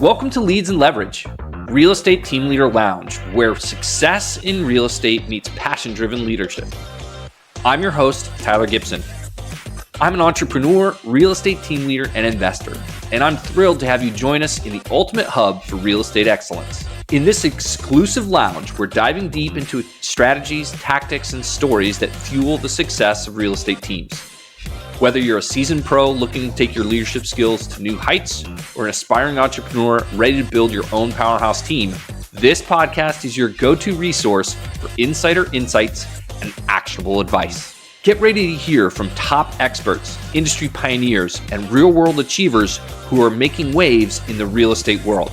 Welcome to Leads and Leverage, Real Estate Team Leader Lounge, where success in real estate meets passion-driven leadership. I'm your host, Tyler Gibson. I'm an entrepreneur, real estate team leader, and investor, and I'm thrilled to have you join us in the ultimate hub for real estate excellence. In this exclusive lounge, we're diving deep into strategies, tactics, and stories that fuel the success of real estate teams. Whether you're a seasoned pro looking to take your leadership skills to new heights or an aspiring entrepreneur ready to build your own powerhouse team, this podcast is your go-to resource for insider insights and actionable advice. Get ready to hear from top experts, industry pioneers, and real-world achievers who are making waves in the real estate world.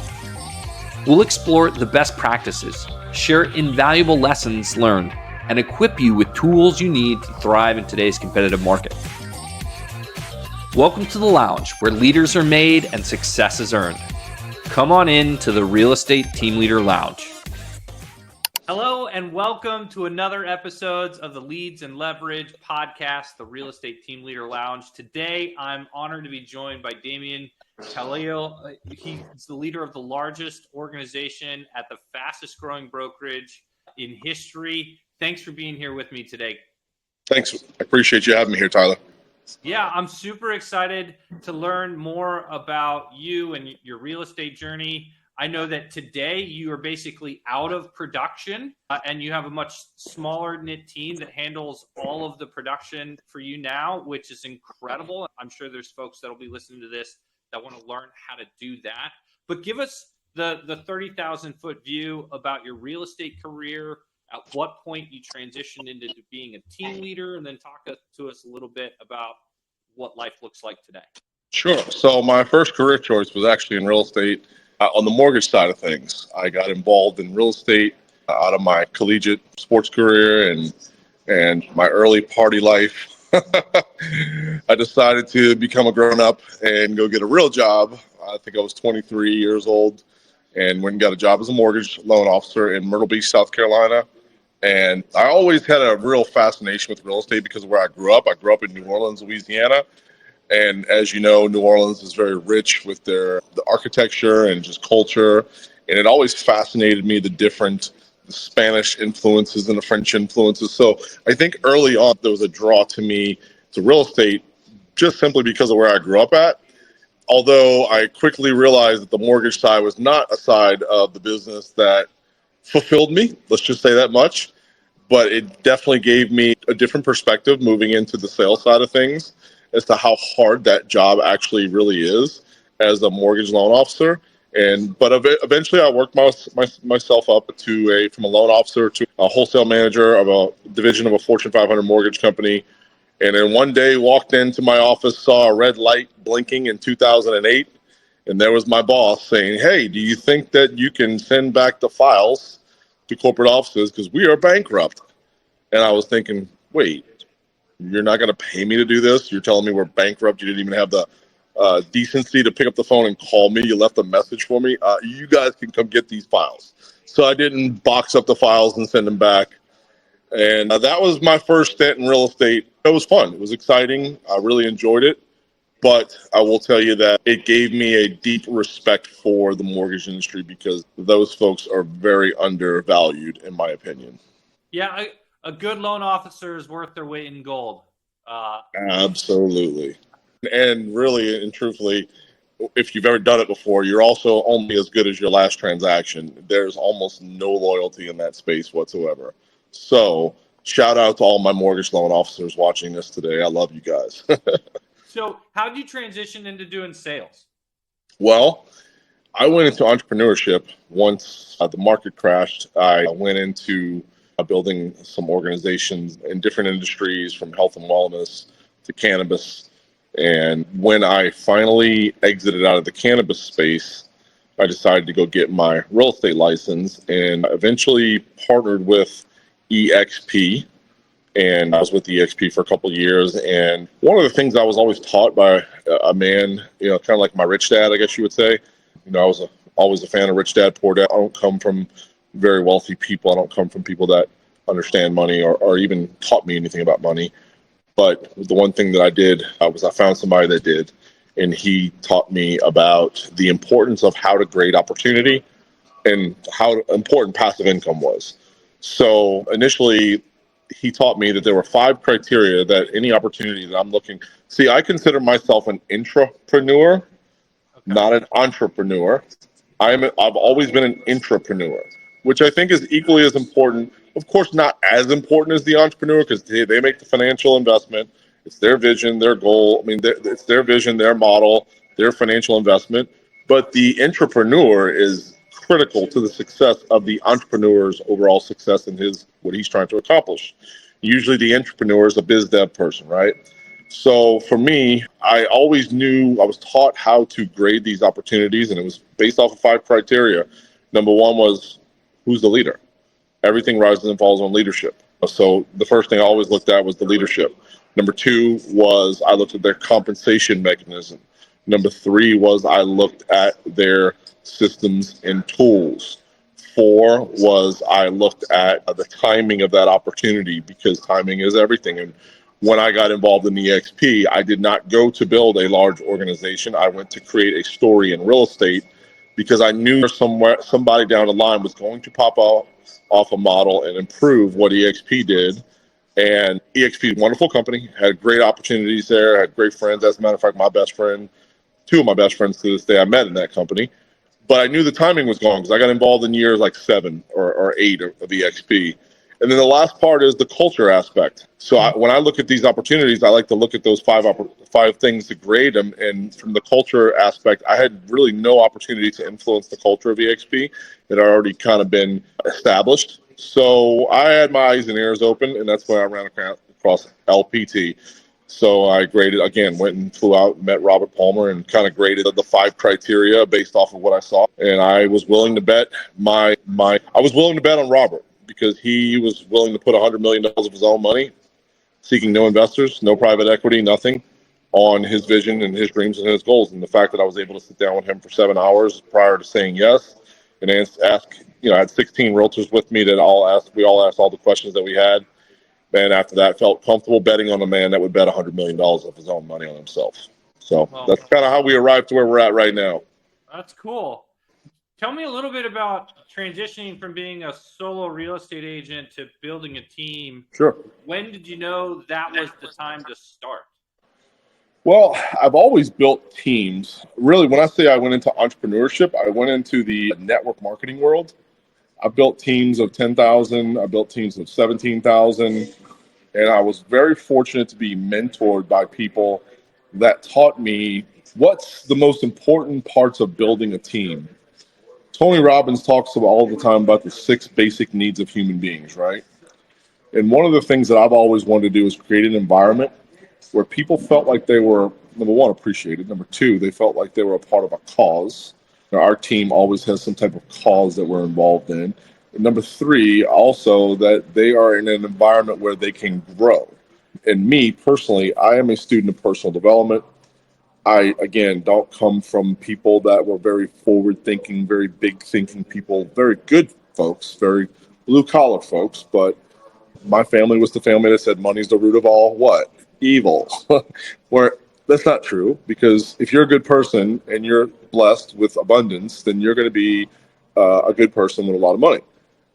We'll explore the best practices, share invaluable lessons learned, and equip you with tools you need to thrive in today's competitive market. Welcome to the lounge, where leaders are made and success is earned. Come on in to the Real Estate Team Leader Lounge. Hello and welcome to another episode of the Leads and Leverage podcast, the Real Estate Team Leader Lounge. Today, I'm honored to be joined by Damien Callais. He's the leader of the largest organization at the fastest growing brokerage in history. Thanks for being here with me today. Thanks. I appreciate you having me here, Tyler. Yeah, I'm super excited to learn more about you and your real estate journey. I know that today you are basically out of production and you have a much smaller knit team that handles all of the production for you now, which is incredible. I'm sure there's folks that will be listening to this that want to learn how to do that. But give us the 30,000 foot view about your real estate career. At what point you transitioned into being a team leader, and then talk to us a little bit about what life looks like today. Sure. So my first career choice was actually in real estate on the mortgage side of things. I got involved in real estate out of my collegiate sports career and my early party life. I decided to become a grown-up and go get a real job. I think I was 23 years old and went and got a job as a mortgage loan officer in Myrtle Beach, South Carolina. And I always had a real fascination with real estate because of where I grew up. I grew up in New Orleans, Louisiana. And as you know, New Orleans is very rich with the architecture and just culture. And it always fascinated me, the Spanish influences and the French influences. So I think early on, there was a draw to me to real estate just simply because of where I grew up at. Although I quickly realized that the mortgage side was not a side of the business that fulfilled me, let's just say that much. But it definitely gave me a different perspective moving into the sales side of things as to how hard that job actually really is as a mortgage loan officer. But eventually I worked myself up from a loan officer to a wholesale manager of a division of a Fortune 500 mortgage company. And then one day walked into my office, saw a red light blinking in 2008. And there was my boss saying, "Hey, do you think that you can send back the files to corporate offices because we are bankrupt?" And I was thinking, wait, you're not going to pay me to do this? You're telling me we're bankrupt? You didn't even have the decency to pick up the phone and call me. You left a message for me. You guys can come get these files. So I didn't box up the files and send them back. And that was my first stint in real estate. It was fun. It was exciting. I really enjoyed it. But I will tell you that it gave me a deep respect for the mortgage industry because those folks are very undervalued, in my opinion. Yeah, a good loan officer is worth their weight in gold. Absolutely. And really and truthfully, if you've ever done it before, you're also only as good as your last transaction. There's almost no loyalty in that space whatsoever. So shout out to all my mortgage loan officers watching this today. I love you guys. So how did you transition into doing sales? Well, I went into entrepreneurship once the market crashed. I went into building some organizations in different industries from health and wellness to cannabis. And when I finally exited out of the cannabis space, I decided to go get my real estate license and eventually partnered with EXP. And I was with EXP for a couple of years. And one of the things I was always taught by a man, kind of like my rich dad, I guess you would say, I was always a fan of rich dad, poor dad. I don't come from very wealthy people. I don't come from people that understand money or even taught me anything about money. But the one thing that I did was I found somebody that did. and he taught me about the importance of how to grade opportunity and how important passive income was. So initially, he taught me that there were 5 criteria that any opportunity that I'm looking. See, I consider myself an intrapreneur, not an entrepreneur. I've always been an intrapreneur, which I think is equally as important. Of course, not as important as the entrepreneur, because they make the financial investment. It's their vision, their goal. I mean, it's their vision, their model, their financial investment. But the entrepreneur is critical to the success of the entrepreneur's overall success in what he's trying to accomplish. Usually the entrepreneur is a biz dev person, right? So for me, I always knew I was taught how to grade these opportunities, and it was based off of 5 criteria. Number 1 was, who's the leader? Everything rises and falls on leadership. So the first thing I always looked at was the leadership. Number 2 was I looked at their compensation mechanism. Number 3 was I looked at their systems and tools. 4 was I looked at the timing of that opportunity, because timing is everything. And when I got involved in EXP, I did not go to build a large organization. I went to create a story in real estate, because I knew somebody down the line was going to pop off a model and improve what EXP did. And EXP is a wonderful company, had great opportunities there, had great friends. As a matter of fact, my best friend, 2 of my best friends to this day, I met in that company. But I knew the timing was gone, because I got involved in years like 7 or 8 of EXP. And then the last part is the culture aspect. So when I look at these opportunities, I like to look at those 5 things to grade them. And from the culture aspect, I had really no opportunity to influence the culture of EXP. It had already kind of been established. So I had my eyes and ears open, and that's when I ran across LPT. So I graded, again, went and flew out, met Robert Palmer, and kind of graded the 5 criteria based off of what I saw. And I was willing to bet I was willing to bet on Robert, because he was willing to put $100 million of his own money, seeking no investors, no private equity, nothing, on his vision and his dreams and his goals. And the fact that I was able to sit down with him for 7 hours prior to saying yes, and ask, I had 16 realtors with me that we all asked all the questions that we had. And after that, felt comfortable betting on a man that would bet $100 million of his own money on himself. So that's kind of how we arrived to where we're at right now. That's cool. Tell me a little bit about transitioning from being a solo real estate agent to building a team. Sure. When did you know that was the time to start? Well, I've always built teams. Really, when I say I went into entrepreneurship, I went into the network marketing world. I built teams of 10,000. I built teams of 17,000. And I was very fortunate to be mentored by people that taught me what's the most important parts of building a team. Tony Robbins talks all the time about the 6 basic needs of human beings, right? And one of the things that I've always wanted to do is create an environment where people felt like they were, number 1, appreciated. Number 2, they felt like they were a part of a cause. Our team always has some type of cause that we're involved in. And number 3, also that they are in an environment where they can grow. And me personally, I am a student of personal development. I, again, don't come from people that were very forward-thinking, very big-thinking people, very good folks, very blue-collar folks. But my family was the family that said money's the root of all what? Evil. Where that's not true, because if you're a good person and you're blessed with abundance, then you're going to be a good person with a lot of money.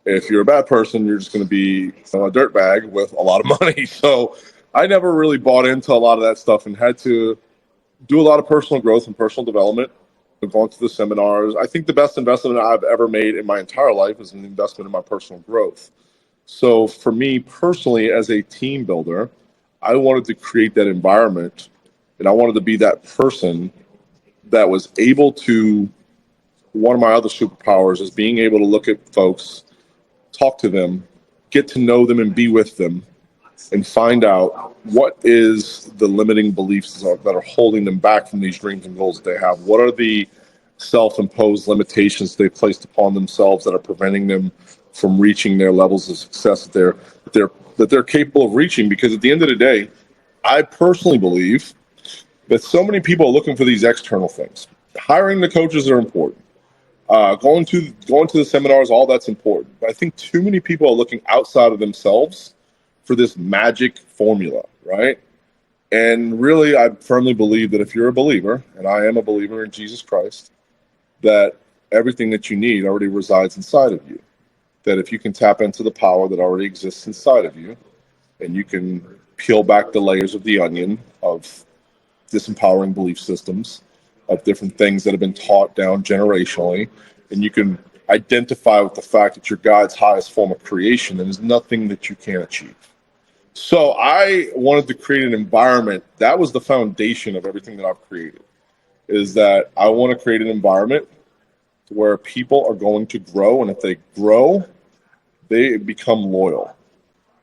If you're a bad person, you're just going to be a dirtbag with a lot of money. So I never really bought into a lot of that stuff and had to do a lot of personal growth and personal development. I've gone to the seminars. I think the best investment I've ever made in my entire life is an investment in my personal growth. So for me personally, as a team builder, I wanted to create that environment, and I wanted to be that person that was able to, one of my other superpowers is being able to look at folks, talk to them, get to know them and be with them, and find out what is the limiting beliefs that are holding them back from these dreams and goals that they have. What are the self-imposed limitations they've placed upon themselves that are preventing them from reaching their levels of success that they're capable of reaching? Because at the end of the day, I personally believe that so many people are looking for these external things. Hiring the coaches are important. Going to the seminars, all that's important. But I think too many people are looking outside of themselves for this magic formula, right? And really, I firmly believe that if you're a believer, and I am a believer in Jesus Christ, that everything that you need already resides inside of you. That if you can tap into the power that already exists inside of you, and you can peel back the layers of the onion of disempowering belief systems, of different things that have been taught down generationally, and you can identify with the fact that you're God's highest form of creation, then there's nothing that you can't achieve. So I wanted to create an environment that was the foundation of everything that I've created, is that I want to create an environment where people are going to grow, and if they grow, they become loyal.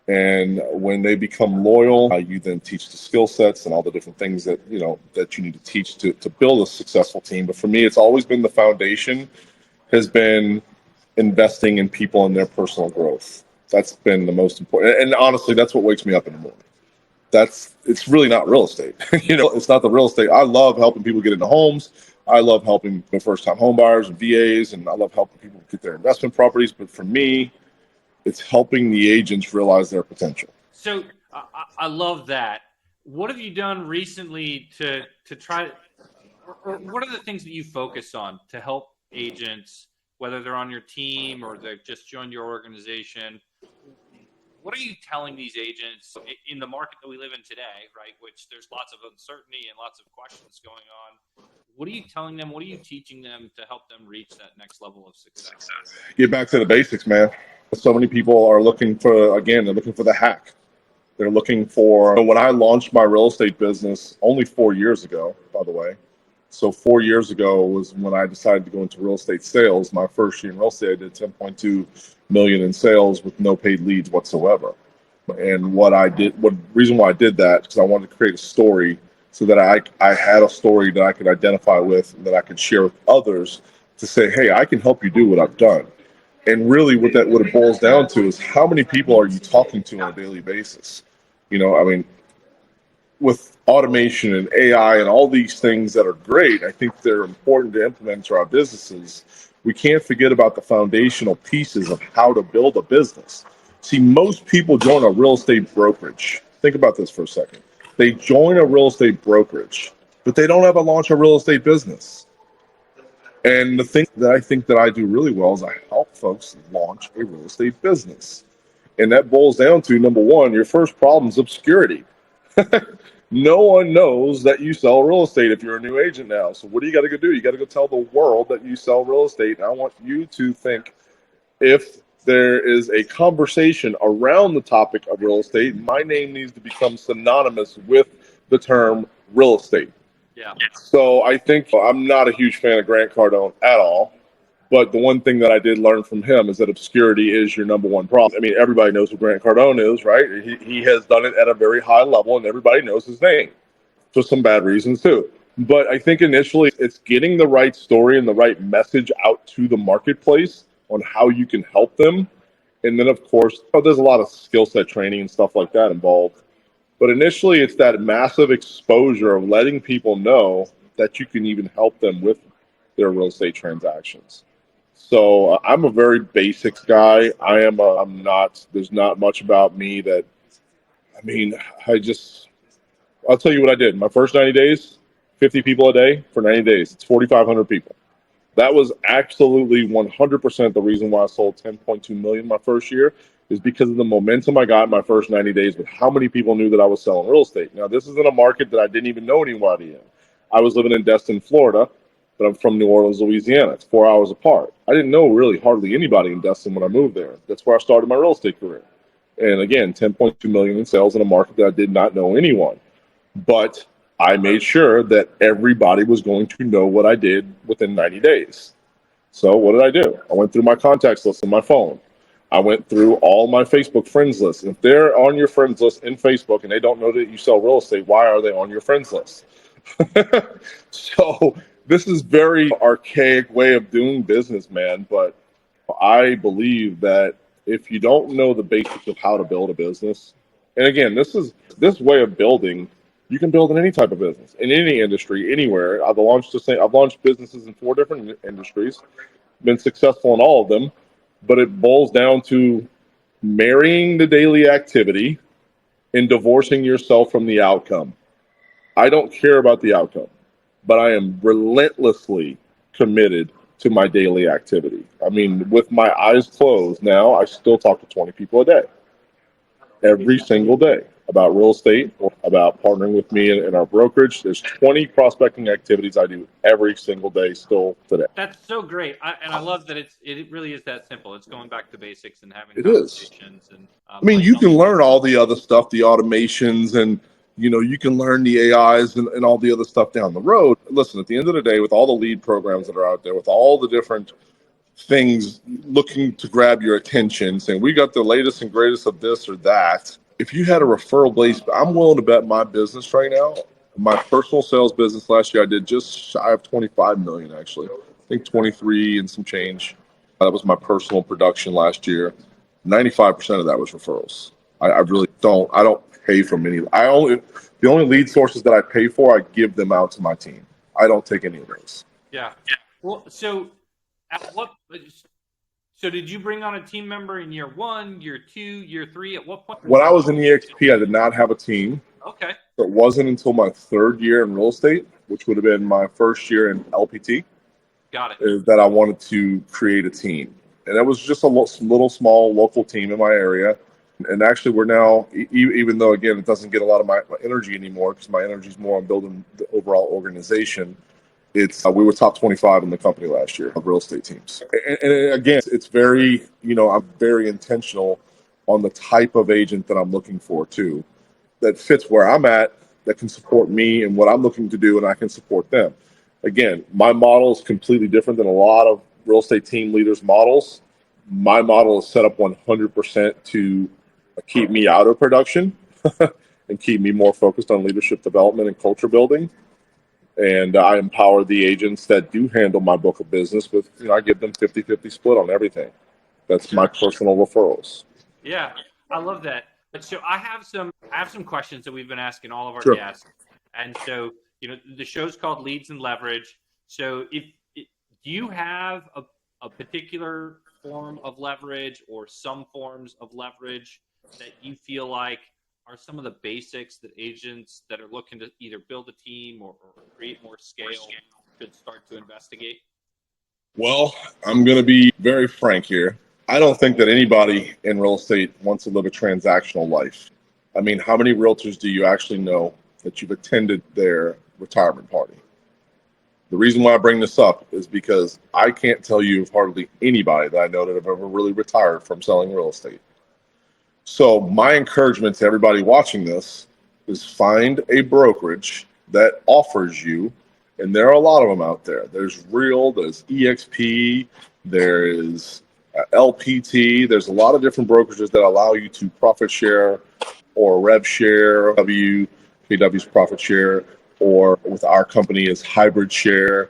And when they become loyal, you then teach the skill sets and all the different things that you need to teach to build a successful team. But for me, it's always been the foundation has been investing in people and their personal growth. That's been the most important. And honestly, that's what wakes me up in the morning. It's really not real estate. It's not the real estate. I love helping people get into homes. I love helping the first-time home buyers and VAs, and I love helping people get their investment properties. But for me, it's helping the agents realize their potential. So I love that. What have you done recently to try, or what are the things that you focus on to help agents, whether they're on your team or they've just joined your organization? What are you telling these agents in the market that we live in today, right? Which there's lots of uncertainty and lots of questions going on. What are you telling them? What are you teaching them to help them reach that next level of success? Get back to the basics, man. So many people are looking for the hack. They're looking for, when I launched my real estate business only 4 years ago, by the way. So 4 years ago was when I decided to go into real estate sales. My first year in real estate, I did 10.2 million in sales with no paid leads whatsoever. And what reason why I did that, because I wanted to create a story so that I had a story that I could identify with and that I could share with others to say, hey, I can help you do what I've done. And really what it boils down to is how many people are you talking to on a daily basis? With automation and AI and all these things that are great, I think they're important to implement into our businesses. We can't forget about the foundational pieces of how to build a business. See, most people join a real estate brokerage. Think about this for a second. They join a real estate brokerage, but they don't ever launch a real estate business. And the thing that I think that I do really well is I help folks launch a real estate business. And that boils down to, number one, your first problem is obscurity. No one knows that you sell real estate if you're a new agent now. So what do you got to go do? You got to go tell the world that you sell real estate. And I want you to think, if there is a conversation around the topic of real estate, my name needs to become synonymous with the term real estate. Yeah. So I think I'm not a huge fan of Grant Cardone at all. But the one thing that I did learn from him is that obscurity is your number one problem. I mean, everybody knows who Grant Cardone is, right? He has done it at a very high level, and everybody knows his name for some bad reasons too. But I think initially it's getting the right story and the right message out to the marketplace on how you can help them. And then, of course, there's a lot of skill set training and stuff like that involved. But initially, it's that massive exposure of letting people know that you can even help them with their real estate transactions. So I'm a very basics guy. I'm not, there's not much about me that, I'll tell you what I did. My first 90 days, 50 people a day for 90 days. It's 4,500 people. That was absolutely 100% the reason why I sold 10.2 million my first year, is because of the momentum I got in my first 90 days with how many people knew that I was selling real estate. Now, this is in a market that I didn't even know anybody in. I was living in Destin, Florida, but I'm from New Orleans, Louisiana. It's 4 hours apart. I didn't know really hardly anybody in Destin when I moved there. That's where I started my real estate career. And again, 10.2 million in sales in a market that I did not know anyone. But I made sure that everybody was going to know what I did within 90 days. So what did I do? I went through my contacts list on my phone. I went through all my Facebook friends list. If they're on your friends list in Facebook and they don't know that you sell real estate, why are they on your friends list? So this is very archaic way of doing business, man. But I believe that if you don't know the basics of how to build a business, and again, this way of building, you can build in any type of business, in any industry, anywhere. I've launched businesses in 4 different industries, been successful in all of them, but it boils down to marrying the daily activity and divorcing yourself from the outcome. I don't care about the outcome, but I am relentlessly committed to my daily activity. I mean, with my eyes closed now, I still talk to 20 people a day, every single day, about real estate, or about partnering with me in our brokerage. There's 20 prospecting activities I do every single day still today. That's so great, and I love that it really is that simple. It's going back to basics and having It is. conversations and I mean, playing you on can the learn all the other stuff, the automations, and you can learn the AIs and all the other stuff down the road. Listen, at the end of the day, with all the lead programs that are out there, with all the different things looking to grab your attention, saying we got the latest and greatest of this or that. If you had a referral base, I'm willing to bet my business right now, my personal sales business last year, I did just shy of 25 million actually. I think 23 and some change. That was my personal production last year. 95% of that was referrals. I really I don't pay from any. The only lead sources that I pay for, I give them out to my team. I don't take any of those. Yeah. Well, so at what? So did you bring on a team member in year 1, year 2, year 3? At what point? When I was in EXP, I did not have a team. Okay. It wasn't until my third year in real estate, which would have been my first year in LPT, Got it. is that I wanted to create a team. And it was just a little small local team in my area. And actually, we're now, even though, again, it doesn't get a lot of my energy anymore because my energy is more on building the overall organization. We were top 25 in the company last year of real estate teams. And again, it's very, I'm very intentional on the type of agent that I'm looking for too, that fits where I'm at, that can support me and what I'm looking to do, and I can support them. Again, my model is completely different than a lot of real estate team leaders' models. My model is set up 100% to keep me out of production and keep me more focused on leadership development and culture building. And I empower the agents that do handle my book of business with, I give them 50-50 split on everything. That's my personal referrals. Yeah, I love that. But so I have some questions that we've been asking all of our Sure. guests. And so, the show's called Leads and Leverage. So do you have a particular form of leverage or some forms of leverage that you feel like are some of the basics that agents that are looking to either build a team or create more scale should start to investigate? Well, I'm going to be very frank here. I don't think that anybody in real estate wants to live a transactional life. I mean, how many realtors do you actually know that you've attended their retirement party? The reason why I bring this up is because I can't tell you of hardly anybody that I know that have ever really retired from selling real estate. So my encouragement to everybody watching this is find a brokerage that offers you, and there are a lot of them out there. There's Real, there's EXP, there is LPT. There's a lot of different brokerages that allow you to profit share or rev share, KW's profit share, or with our company is hybrid share.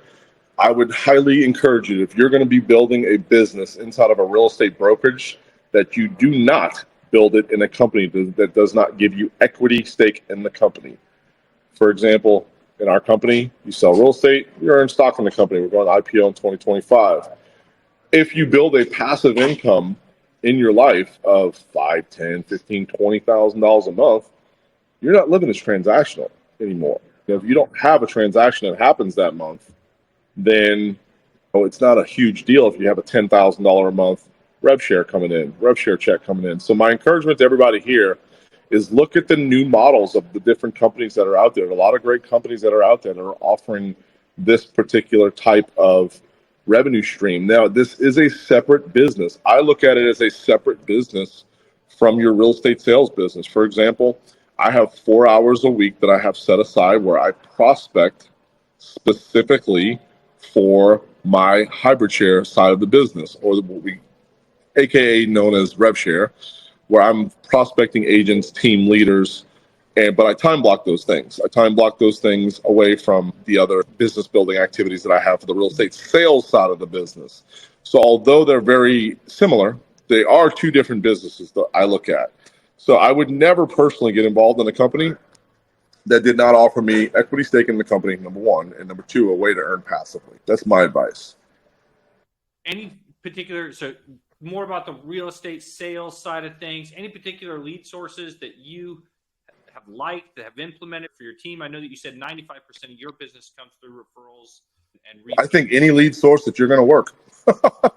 I would highly encourage you, if you're going to be building a business inside of a real estate brokerage, that you do not build it in a company that does not give you equity stake in the company. For example, in our company, you sell real estate, you earn stock in the company. We're going to IPO in 2025. If you build a passive income in your life of $5, $10, $15, $20,000 a month, you're not living as transactional anymore. If you don't have a transaction that happens that month, then it's not a huge deal if you have a $10,000 a month rev share check coming in. So my encouragement to everybody here is look at the new models of the different companies that are out there. There are a lot of great companies that are out there that are offering this particular type of revenue stream. Now, this is a separate business. I look at it as a separate business from your real estate sales business. For example, I have 4 hours a week that I have set aside where I prospect specifically for my hybrid share side of the business, or what we AKA known as rev share, where I'm prospecting agents, team leaders, but I time block those things. I time block those things away from the other business building activities that I have for the real estate sales side of the business. So although they're very similar, they are two different businesses that I look at. So I would never personally get involved in a company that did not offer me equity stake in the company, number one, and number two, a way to earn passively. That's my advice. Any particular, so more about the real estate sales side of things, any particular lead sources that you have liked, that have implemented for your team? I know that you said 95% of your business comes through referrals and I think any lead source that you're going to work, I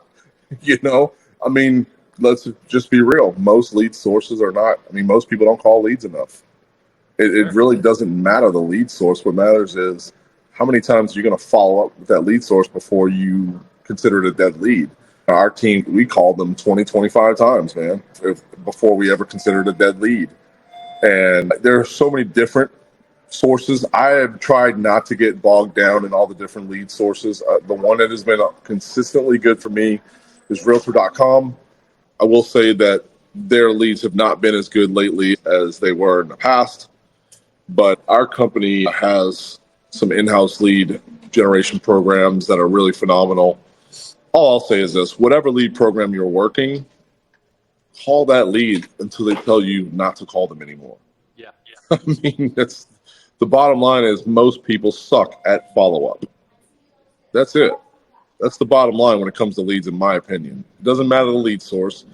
mean, let's just be real. Most lead sources are not, most people don't call leads enough. It really doesn't matter the lead source. What matters is how many times you're going to follow up with that lead source before you consider it a dead lead. Our team, we called them 20, 25 times, man, before we ever considered a dead lead. And there are so many different sources. I have tried not to get bogged down in all the different lead sources. The one that has been consistently good for me is Realtor.com. I will say that their leads have not been as good lately as they were in the past. But our company has some in-house lead generation programs that are really phenomenal. All I'll say is this: whatever lead program you're working, call that lead until they tell you not to call them anymore. Yeah. That's the bottom line. Is most people suck at follow-up. That's it. That's the bottom line when it comes to leads, in my opinion. It doesn't matter the lead source.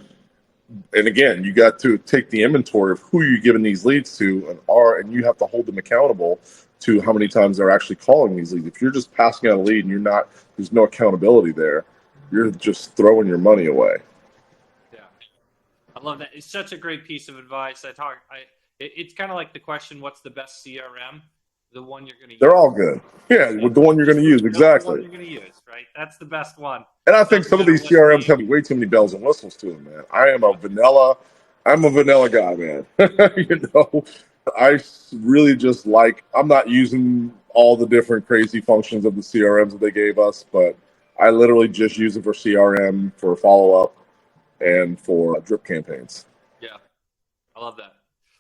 And again, you got to take the inventory of who you're giving these leads to, and you have to hold them accountable to how many times they're actually calling these leads. If you're just passing out a lead and there's no accountability there, you're just throwing your money away. Yeah, I love that. It's such a great piece of advice. It's kind of like the question, what's the best CRM? The one you're going to use. They're all good. Yeah, the one you're going to use. Exactly. The one you're going to use, right? That's the best one. And I think some of these CRMs have way too many bells and whistles to them, man. I'm a vanilla guy, man. I really just I'm not using all the different crazy functions of the CRMs that they gave us, but I literally just use it for CRM, for follow-up, and for drip campaigns. Yeah, I love that.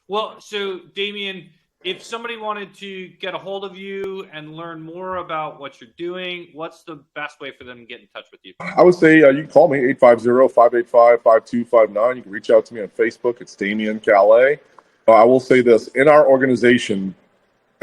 Well, so Damien, if somebody wanted to get a hold of you and learn more about what you're doing, what's the best way for them to get in touch with you? I would say you can call me, 850-585-5259. You can reach out to me on Facebook. It's Damien Callais. I will say this. In our organization,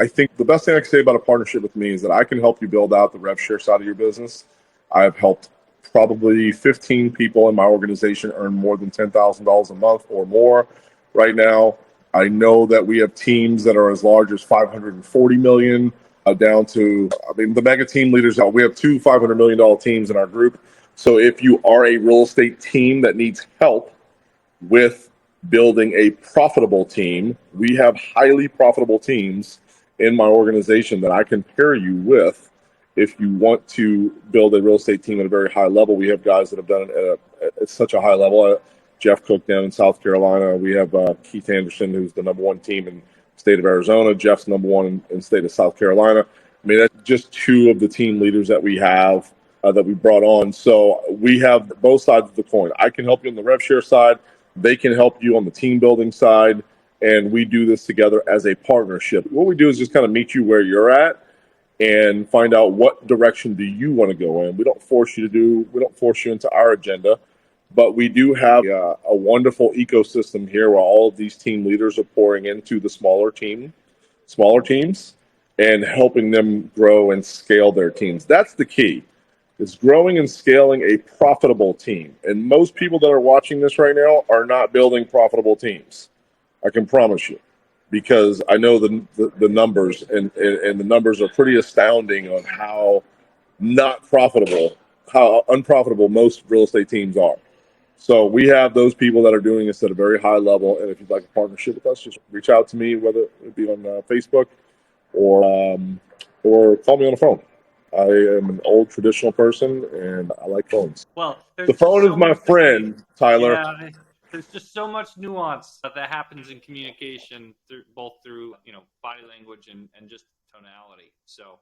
I think the best thing I can say about a partnership with me is that I can help you build out the rev share side of your business. I have helped probably 15 people in my organization earn more than $10,000 a month or more right now. I know that we have teams that are as large as $540 million down to, the mega team leaders. We have two $500 million teams in our group. So if you are a real estate team that needs help with building a profitable team, we have highly profitable teams in my organization that I can pair you with. If you want to build a real estate team at a very high level, we have guys that have done it at such a high level. Jeff Cook down in South Carolina. We have Keith Anderson, who's the number one team in the state of Arizona. Jeff's number one in the state of South Carolina. That's just two of the team leaders that we have that we brought on. So we have both sides of the coin. I can help you on the rev share side. They can help you on the team building side. And we do this together as a partnership. What we do is just kind of meet you where you're at and find out what direction do you want to go in. We don't force you into our agenda. But we do have a wonderful ecosystem here where all of these team leaders are pouring into the smaller teams, and helping them grow and scale their teams. That's the key. It's growing and scaling a profitable team. And most people that are watching this right now are not building profitable teams. I can promise you, because I know the numbers, and the numbers are pretty astounding on how unprofitable most real estate teams are. So we have those people that are doing this at a very high level. And if you'd like a partnership with us, just reach out to me, whether it be on Facebook or call me on the phone. I am an old traditional person, and I like phones. Well, the phone is my friend, Tyler. Yeah, there's just so much nuance that happens in communication both through body language and just tonality. So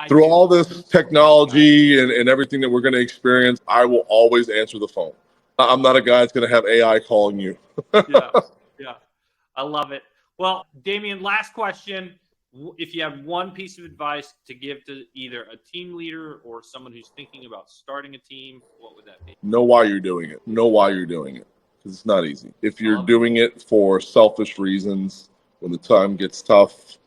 through all this technology and everything that we're going to experience, I will always answer the phone. I'm not a guy that's going to have AI calling you. Yeah. I love it. Well, Damien, last question. If you have one piece of advice to give to either a team leader or someone who's thinking about starting a team, what would that be? Know why you're doing it. Because it's not easy. If you're doing it for selfish reasons, when the time gets tough,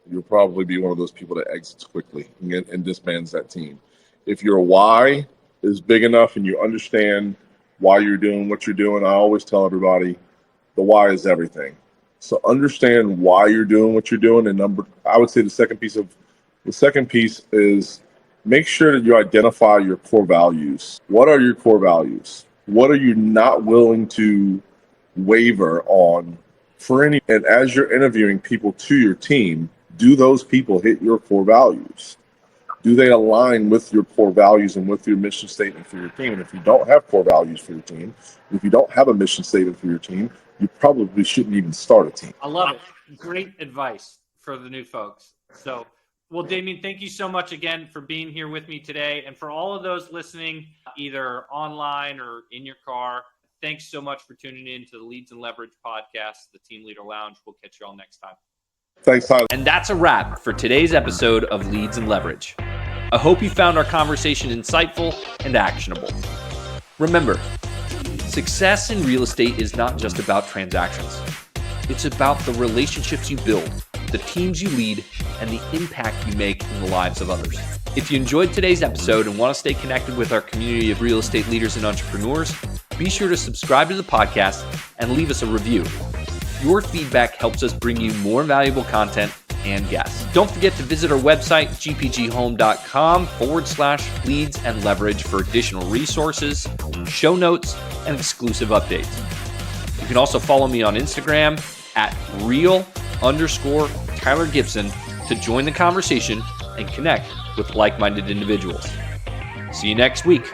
you'll probably be one of those people that exits quickly and disbands that team. If your why is big enough and you understand why you're doing what you're doing, I always tell everybody the why is everything. So understand why you're doing what you're doing. And I would say the second piece is make sure that you identify your core values. What are your core values? What are you not willing to waver on for any? And as you're interviewing people to your team, do those people hit your core values? Do they align with your core values and with your mission statement for your team? And if you don't have core values for your team, if you don't have a mission statement for your team, you probably shouldn't even start a team. I love it. Great advice for the new folks. So, well, Damien, thank you so much again for being here with me today. And for all of those listening, either online or in your car, thanks so much for tuning in to the Leads and Leverage podcast, the Team Leader Lounge. We'll catch you all next time. Thanks, Tyler. And that's a wrap for today's episode of Leads and Leverage. I hope you found our conversation insightful and actionable. Remember, success in real estate is not just about transactions. It's about the relationships you build, the teams you lead, and the impact you make in the lives of others. If you enjoyed today's episode and want to stay connected with our community of real estate leaders and entrepreneurs, be sure to subscribe to the podcast and leave us a review. Your feedback helps us bring you more valuable content and guests. Don't forget to visit our website, gpghome.com/leads and leverage for additional resources, show notes, and exclusive updates. You can also follow me on Instagram at real_Tyler Gibson to join the conversation and connect with like-minded individuals. See you next week.